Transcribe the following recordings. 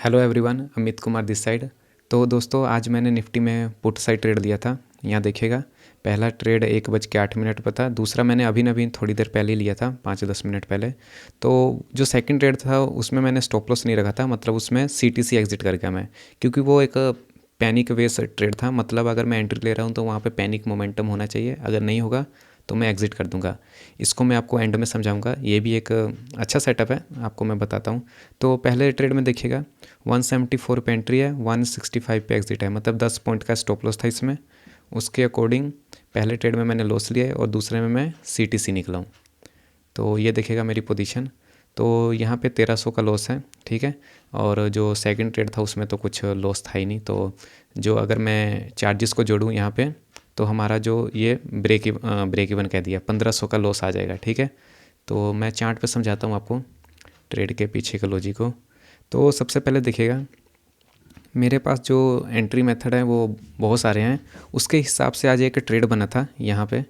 Hello everyone, Amit Kumar this side. तो दोस्तों, आज मैंने निफ्टी में पुट साइड ट्रेड लिया था। यहाँ देखिएगा, पहला ट्रेड 1:08 पर था। दूसरा मैंने अभी थोड़ी देर पहले लिया था, 5-10 मिनट पहले। तो जो सेकंड ट्रेड था उसमें मैंने स्टॉप लॉस नहीं रखा था, मतलब उसमें सीटीसी एग्जिट कर गया मैं, क्योंकि वो एक पैनिक वेस ट्रेड था। मतलब अगर मैं एंट्री ले रहा हूँ तो वहाँ पे पैनिक मोमेंटम होना चाहिए, अगर नहीं होगा तो मैं एग्जिट कर दूंगा। इसको मैं आपको एंड में समझाऊंगा। ये भी एक अच्छा सेटअप है, आपको मैं बताता हूँ। तो पहले ट्रेड में देखिएगा, 174 पे एंट्री है, 165 पे एग्जिट है, मतलब 10 पॉइंट का स्टॉप लॉस था इसमें। उसके अकॉर्डिंग पहले ट्रेड में मैंने लॉस लिया है और दूसरे में मैं सीटीसी निकला हूँ। तो ये देखिएगा मेरी पोजीशन। तो यहाँ पे 1300 का लॉस है, ठीक है। और जो सेकंड ट्रेड था उसमें तो कुछ लॉस था ही नहीं। तो जो अगर मैं चार्जेस को जोड़ूँ यहाँ पे, तो हमारा जो ये ब्रेक इवन कह दिया, 1500 का लॉस आ जाएगा, ठीक है। तो मैं चार्ट पे समझाता हूँ आपको ट्रेड के पीछे का लॉजिक को। तो सबसे पहले देखिएगा, मेरे पास जो एंट्री मेथड है वो बहुत सारे हैं। उसके हिसाब से आज एक ट्रेड बना था यहाँ पे,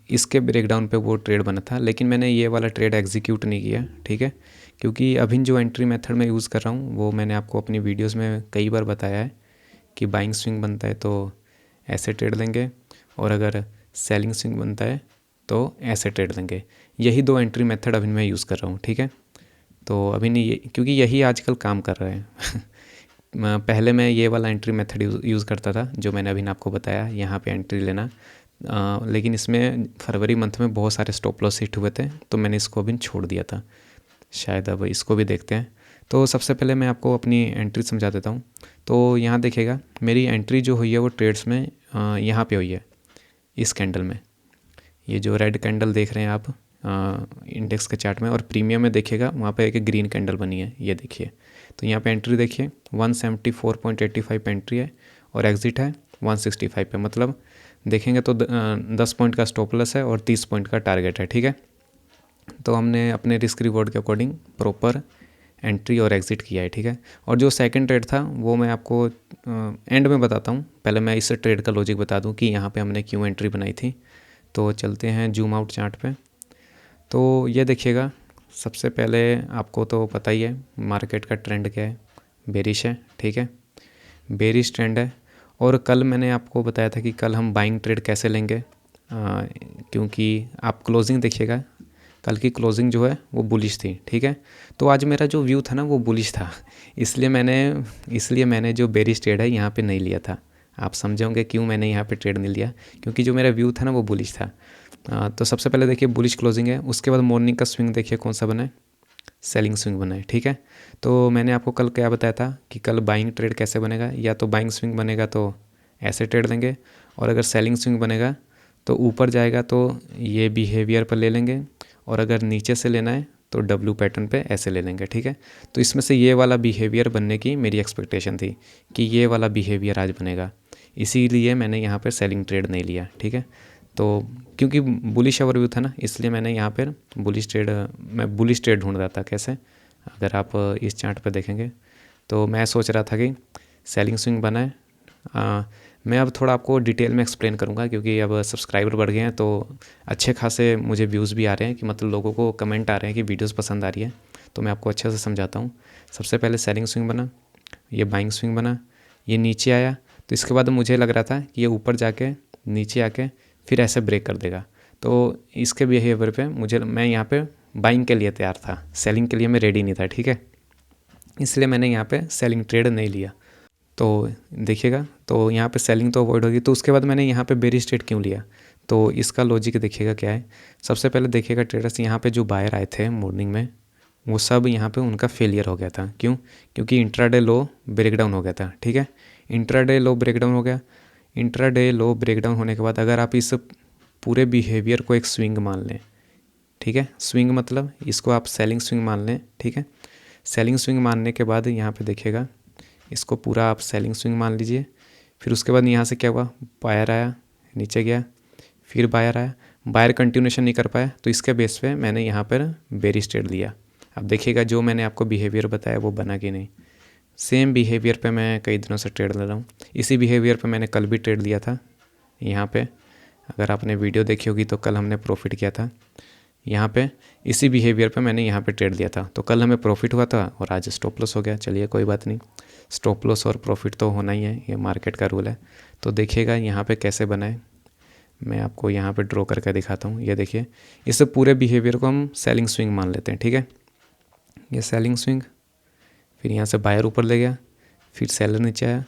इसके ब्रेकडाउन पे वो ट्रेड बना था, लेकिन मैंने ये वाला ट्रेड एग्जीक्यूट नहीं किया, ठीक है। क्योंकि अभी जो एंट्री मेथड मैं यूज़ कर रहा हूँ वो मैंने आपको अपनी वीडियोस में कई बार बताया है कि बाइंग स्विंग बनता है तो ऐसे ट्रेड लेंगे, और अगर सेलिंग स्विंग बनता है तो ऐसे ट्रेड लेंगे। यही दो एंट्री मेथड अभी मैं यूज़ कर रहा हूँ, ठीक है। तो अभी नहीं, ये क्योंकि यही आजकल काम कर रहे हैं। पहले मैं ये वाला एंट्री मेथड यूज़ करता था जो मैंने अभी आपको बताया, यहाँ पे एंट्री लेना। लेकिन इसमें फरवरी मंथ में बहुत सारे स्टॉप लॉस हिट हुए थे, तो मैंने इसको अभी छोड़ दिया था। शायद अब इसको भी देखते हैं। तो सबसे पहले मैं आपको अपनी एंट्री समझा देता हूँ। तो यहाँ देखिएगा, मेरी एंट्री जो हुई है वो ट्रेड्स में यहाँ पे हुई है, इस कैंडल में। ये जो रेड कैंडल देख रहे हैं आप इंडेक्स के चार्ट में, और प्रीमियम में देखिएगा वहाँ पे एक ग्रीन कैंडल बनी है, ये देखिए। तो यहाँ पे एंट्री देखिए, 174.85 पे एंट्री है और एग्जिट है 165 पे। मतलब देखेंगे तो 10 पॉइंट का स्टॉप लॉस है और 30 पॉइंट का टारगेट है, ठीक है। तो हमने अपने रिस्क रिवॉर्ड के अकॉर्डिंग प्रॉपर एंट्री और एग्ज़िट किया है, ठीक है। और जो सेकंड ट्रेड था वो मैं आपको एंड में बताता हूँ। पहले मैं इस ट्रेड का लॉजिक बता दूँ कि यहाँ पे हमने क्यों एंट्री बनाई थी। तो चलते हैं जूम आउट चार्ट पे। तो ये देखिएगा, सबसे पहले आपको तो पता ही है मार्केट का ट्रेंड क्या है, बेरिश है, ठीक है। बेरिश ट्रेंड है। और कल मैंने आपको बताया था कि कल हम बाइंग ट्रेड कैसे लेंगे, क्योंकि आप क्लोजिंग देखिएगा, कल की क्लोजिंग जो है वो बुलिश थी, ठीक है। तो आज मेरा जो व्यू था ना वो बुलिश था, इसलिए मैंने जो बेरिश ट्रेड है यहाँ पे नहीं लिया था। आप समझे होंगे क्यों मैंने यहाँ पे ट्रेड नहीं लिया, क्योंकि जो मेरा व्यू था ना वो बुलिश था। तो सबसे पहले देखिए बुलिश क्लोजिंग है। उसके बाद मॉर्निंग का स्विंग देखिए कौन सा बना है, सेलिंग स्विंग बना है, ठीक है। तो मैंने आपको कल क्या बताया था कि कल बाइंग ट्रेड कैसे बनेगा, या तो बाइंग स्विंग बनेगा तो ऐसे ट्रेड लेंगे, और अगर सेलिंग स्विंग बनेगा तो ऊपर जाएगा तो ये बिहेवियर पर ले लेंगे, और अगर नीचे से लेना है तो डब्ल्यू पैटर्न पे ऐसे ले लेंगे, ठीक है। तो इसमें से ये वाला बिहेवियर बनने की मेरी एक्सपेक्टेशन थी कि ये वाला बिहेवियर आज बनेगा, इसीलिए मैंने यहाँ पर सेलिंग ट्रेड नहीं लिया, ठीक है। तो क्योंकि बुलिश ओवरव्यू था ना, इसलिए मैंने यहाँ पर बुलिश ट्रेड ढूंढ रहा था कैसे। अगर आप इस चार्ट पर देखेंगे तो मैं सोच रहा था कि सेलिंग स्विंग बना है। मैं अब थोड़ा आपको डिटेल में एक्सप्लेन करूँगा, क्योंकि अब सब्सक्राइबर बढ़ गए हैं तो अच्छे खासे मुझे व्यूज़ भी आ रहे हैं, कि मतलब लोगों को कमेंट आ रहे हैं कि वीडियोस पसंद आ रही है। तो मैं आपको अच्छे से समझाता हूँ। सबसे पहले सेलिंग स्विंग बना, ये बाइंग स्विंग बना, ये नीचे आया। तो इसके बाद मुझे लग रहा था कि ये ऊपर जाके नीचे आके फिर ऐसे ब्रेक कर देगा। तो इसके बिहेवियर पे मैं यहाँ पे बाइंग के लिए तैयार था, सेलिंग के लिए मैं रेडी नहीं था, ठीक है। इसलिए मैंने यहाँ पे सेलिंग ट्रेड नहीं लिया। तो देखिएगा, तो यहाँ पे सेलिंग तो अवॉइड होगी। तो उसके बाद मैंने यहाँ पे बेरिश ट्रेड क्यों लिया, तो इसका लॉजिक देखिएगा क्या है। सबसे पहले देखिएगा, ट्रेडर्स यहाँ पे जो बायर आए थे मॉर्निंग में, वो सब यहाँ पे उनका फेलियर हो गया था। क्यों? क्योंकि इंट्राडे लो ब्रेकडाउन हो गया था, ठीक है। इंट्राडे लो ब्रेकडाउन हो गया। इंट्राडे लो ब्रेकडाउन होने के बाद अगर आप इस पूरे बिहेवियर को एक स्विंग मान लें, ठीक है, स्विंग मतलब इसको आप सेलिंग स्विंग मान लें, ठीक है। सेलिंग स्विंग मानने के बाद यहाँ पे देखिएगा, इसको पूरा आप सेलिंग स्विंग मान लीजिए। फिर उसके बाद यहाँ से क्या हुआ, बायर आया, नीचे गया, फिर बायर आया, बायर कंटिन्यूशन नहीं कर पाया, तो इसके बेस पे मैंने यहाँ पर बेरिश ट्रेड लिया। अब देखिएगा जो मैंने आपको बिहेवियर बताया वो बना कि नहीं। सेम बिहेवियर पे मैं कई दिनों से ट्रेड ले रहा हूँ। इसी बिहेवियर पे मैंने कल भी ट्रेड लिया था यहाँ पे। अगर आपने वीडियो देखी होगी तो कल हमने प्रॉफिट किया था। यहाँ पे इसी बिहेवियर पे मैंने यहाँ पे ट्रेड लिया था। तो कल हमें प्रॉफिट हुआ था और आज स्टॉप लॉस हो गया। चलिए कोई बात नहीं, स्टॉप लॉस और प्रॉफिट तो होना ही है, ये मार्केट का रूल है। तो देखिएगा यहाँ पे कैसे बनाए, मैं आपको यहाँ पे ड्रॉ करके दिखाता हूँ। ये देखिए, इस पूरे बिहेवियर को हम सेलिंग स्विंग मान लेते हैं, ठीक है। ये सेलिंग स्विंग, फिर यहाँ से बायर ऊपर ले गया, फिर सेलर नीचे आया,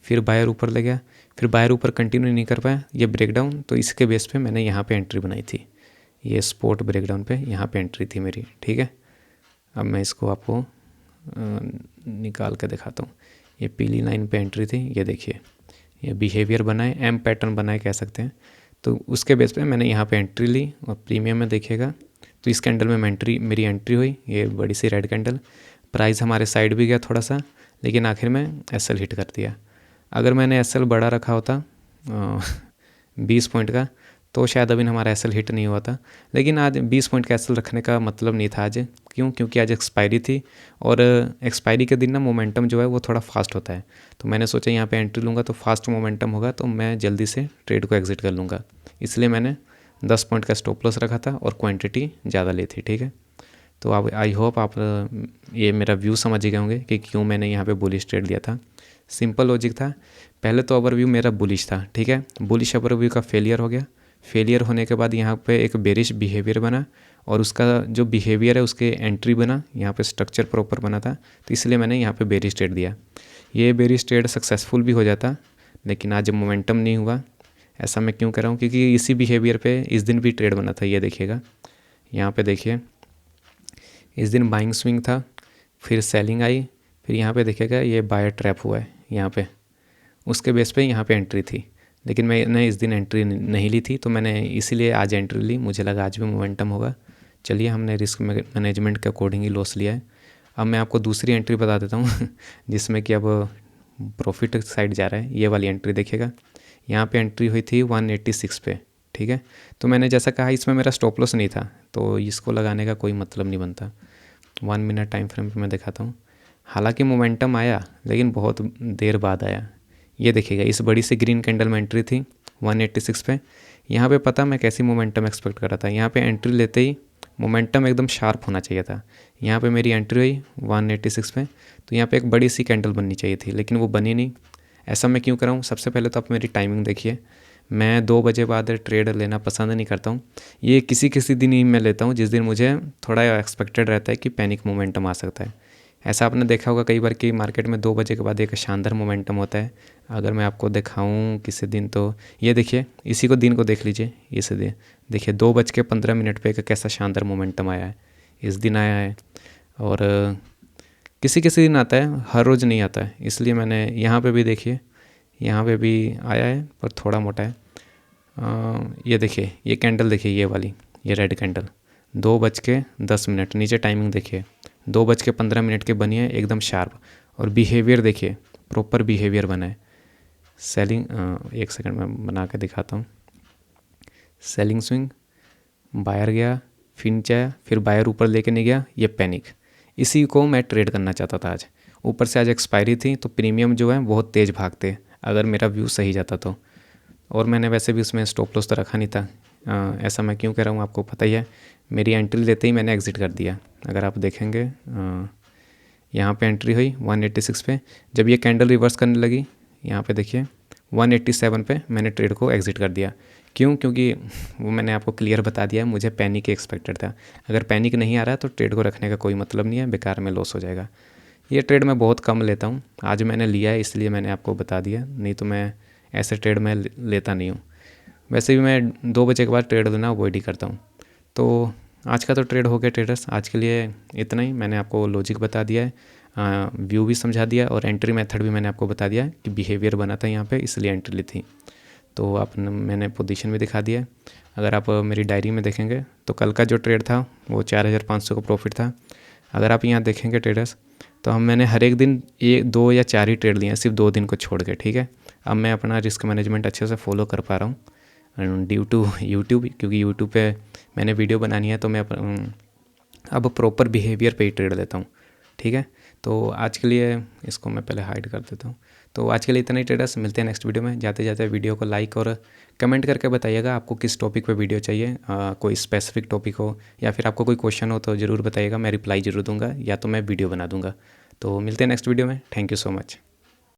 फिर बायर ऊपर ले गया, फिर बायर ऊपर कंटिन्यू नहीं कर पाया, ये ब्रेकडाउन। तो इसके बेस पे मैंने यहाँ पे एंट्री बनाई थी, ये स्पॉट ब्रेकडाउन पे यहाँ पे एंट्री थी मेरी, ठीक है। अब मैं इसको आपको निकाल के दिखाता हूँ। ये पीली लाइन पे एंट्री थी, ये देखिए, ये बिहेवियर बनाए, एम पैटर्न बनाए कह सकते हैं। तो उसके बेस पे मैंने यहाँ पे एंट्री ली और प्रीमियम में देखिएगा तो इस कैंडल में मेरी एंट्री हुई, ये बड़ी सी रेड कैंडल। प्राइस हमारे साइड भी गया थोड़ा सा, लेकिन आखिर में एसएल हिट कर दिया। अगर मैंने एसएल बड़ा रखा होता 20 पॉइंट का, तो शायद अभी हमारा एसएल हिट नहीं हुआ था। लेकिन आज 20 पॉइंट का एसएल रखने का मतलब नहीं था आज। क्यों? क्योंकि आज एक्सपायरी थी और एक्सपायरी के दिन ना मोमेंटम जो है वो थोड़ा फास्ट होता है। तो मैंने सोचा यहाँ पे एंट्री लूँगा तो फास्ट मोमेंटम होगा, तो मैं जल्दी से ट्रेड को एग्जिट कर लूँगा। इसलिए मैंने 10 पॉइंट का स्टॉप लॉस रखा था और क्वांटिटी ज़्यादा ली थी, ठीक है। तो आप, आई होप आप ये मेरा व्यू समझ गए होंगे कि क्यों मैंने यहाँ पे बुलिश ट्रेड लिया था। सिंपल लॉजिक था। पहले तो ओवरव्यू मेरा बुलिश था, ठीक है। बुलिश ओवरव्यू का फेलियर हो गया। फेलियर होने के बाद यहाँ पे एक बेरिश बिहेवियर बना और उसका जो बिहेवियर है उसके एंट्री बना, यहाँ पे स्ट्रक्चर प्रॉपर बना था, तो इसलिए मैंने यहाँ पे बेरिश ट्रेड दिया। ये बेरिश ट्रेड सक्सेसफुल भी हो जाता, लेकिन आज मोमेंटम नहीं हुआ। ऐसा मैं क्यों कर रहा हूँ? क्योंकि इसी बिहेवियर पे इस दिन भी ट्रेड बना था, ये देखिएगा, यहाँ पे देखिए, इस दिन बाइंग स्विंग था, फिर सेलिंग आई, फिर यहाँ पे देखिएगा ये बायर ट्रैप हुआ है यहाँ पे, उसके बेस पे यहाँ पे एंट्री थी। लेकिन मैंने इस दिन एंट्री नहीं ली थी, तो मैंने इसीलिए आज एंट्री ली। मुझे लगा आज भी मोमेंटम होगा। चलिए, हमने रिस्क मैनेजमेंट के अकॉर्डिंग ही लॉस लिया है। अब मैं आपको दूसरी एंट्री बता देता हूँ जिसमें कि अब प्रॉफिट साइड जा रहा है। ये वाली एंट्री देखिएगा, यहाँ पे एंट्री हुई थी 186 पे, ठीक है। तो मैंने जैसा कहा इसमें मेरा स्टॉप लॉस नहीं था, तो इसको लगाने का कोई मतलब नहीं बनता। 1 मिनट टाइम फ्रेम पे मैं दिखाता हूँ। हालांकि मोमेंटम आया, लेकिन बहुत देर बाद आया। ये देखिएगा, इस बड़ी सी ग्रीन कैंडल में एंट्री थी 186 पे। यहाँ पे पता मैं कैसी मोमेंटम एक्सपेक्ट कर रहा था। यहाँ पे एंट्री लेते ही मोमेंटम एकदम शार्प होना चाहिए था। यहाँ पे मेरी एंट्री हुई 186 पे, तो यहाँ पे एक बड़ी सी कैंडल बननी चाहिए थी, लेकिन वो बनी नहीं। ऐसा मैं क्यों कर रहा हूँ? सबसे पहले तो आप मेरी टाइमिंग देखिए। मैं 2 बजे बाद ट्रेड लेना पसंद नहीं करता हूँ। ये किसी किसी दिन ही मैं लेता हूँ जिस दिन मुझे थोड़ा एक्सपेक्टेड रहता है कि पैनिक मोमेंटम आ सकता है। ऐसा आपने देखा होगा कई बार कि मार्केट में 2 बजे के बाद एक शानदार मोमेंटम होता है। अगर मैं आपको दिखाऊं किसी दिन, तो ये देखिए, इसी को दिन को देख लीजिए। इस दिन देखिए 2:15 पे एक कैसा शानदार मोमेंटम आया है, इस दिन आया है। और किसी किसी दिन आता है, हर रोज़ नहीं आता है। इसलिए मैंने यहाँ पे भी देखिए, यहाँ पे भी आया है पर थोड़ा मोटा है। ये देखिए, ये कैंडल देखिए, ये वाली, ये रेड कैंडल 2:10 नीचे टाइमिंग देखिए, 2:15 की बनी है, एकदम शार्प। और बिहेवियर देखिए, प्रॉपर बिहेवियर बना है। सेलिंग, एक सेकंड में बना के दिखाता हूँ। सेलिंग स्विंग, बायर गया, फिर नीचे आया, फिर बायर ऊपर लेके नहीं गया, ये पैनिक। इसी को मैं ट्रेड करना चाहता था आज। ऊपर से आज एक्सपायरी थी, तो प्रीमियम जो है बहुत तेज़ भागते अगर मेरा व्यू सही जाता तो। और मैंने वैसे भी उसमें स्टॉप लॉस तो रखा नहीं था। ऐसा मैं क्यों कह रहा हूँ आपको पता ही है। मेरी एंट्री लेते ही मैंने एग्ज़िट कर दिया। अगर आप देखेंगे, यहाँ पे एंट्री हुई 186 पे। जब ये कैंडल रिवर्स करने लगी, यहाँ पे देखिए 187 पे मैंने ट्रेड को एग्ज़िट कर दिया। क्यों? क्योंकि वो मैंने आपको क्लियर बता दिया, मुझे पैनिक एक्सपेक्टेड था। अगर पैनिक नहीं आ रहा तो ट्रेड को रखने का कोई मतलब नहीं है, बेकार में लॉस हो जाएगा। ये ट्रेड मैं बहुत कम लेता हूँ, आज मैंने लिया है इसलिए मैंने आपको बता दिया, नहीं तो मैं ऐसे ट्रेड में लेता नहीं हूँ। वैसे भी मैं 2 बजे के बाद ट्रेड लेना अवॉइड ही करता हूँ। तो आज का तो ट्रेड हो गया ट्रेडर्स। आज के लिए इतना ही। मैंने आपको लॉजिक बता दिया है, व्यू भी समझा दिया और एंट्री मेथड भी मैंने आपको बता दिया कि बिहेवियर बना था यहाँ पे, इसलिए एंट्री ली थी। तो मैंने पोजीशन भी दिखा दिया है। अगर आप मेरी डायरी में देखेंगे तो कल का जो ट्रेड था वो 4500 का प्रॉफिट था। अगर आप यहाँ देखेंगे ट्रेडर्स, तो मैंने हर एक दिन 2 या 4 ही ट्रेड लिए हैं, सिर्फ 2 दिन को छोड़ के, ठीक है। अब मैं अपना रिस्क मैनेजमेंट अच्छे से फॉलो कर पा रहा हूँ ड्यू टू यूट्यूब, क्योंकि यूट्यूब पे मैंने वीडियो बनानी है, तो मैं अब प्रॉपर बिहेवियर पे ही ट्रेड लेता हूँ, ठीक है। तो आज के लिए इसको मैं पहले हाइड कर देता हूँ। तो आज के लिए इतना ही ट्रेडर्स, मिलते हैं नेक्स्ट वीडियो में। जाते जाते वीडियो को लाइक और कमेंट करके बताइएगा आपको किस टॉपिक पे वीडियो चाहिए, कोई स्पेसिफिक टॉपिक हो या फिर आपको कोई क्वेश्चन हो तो ज़रूर बताइएगा, मैं रिप्लाई ज़रूर दूंगा या तो मैं वीडियो बना दूंगा। तो मिलते हैं नेक्स्ट वीडियो में। Thank you so much.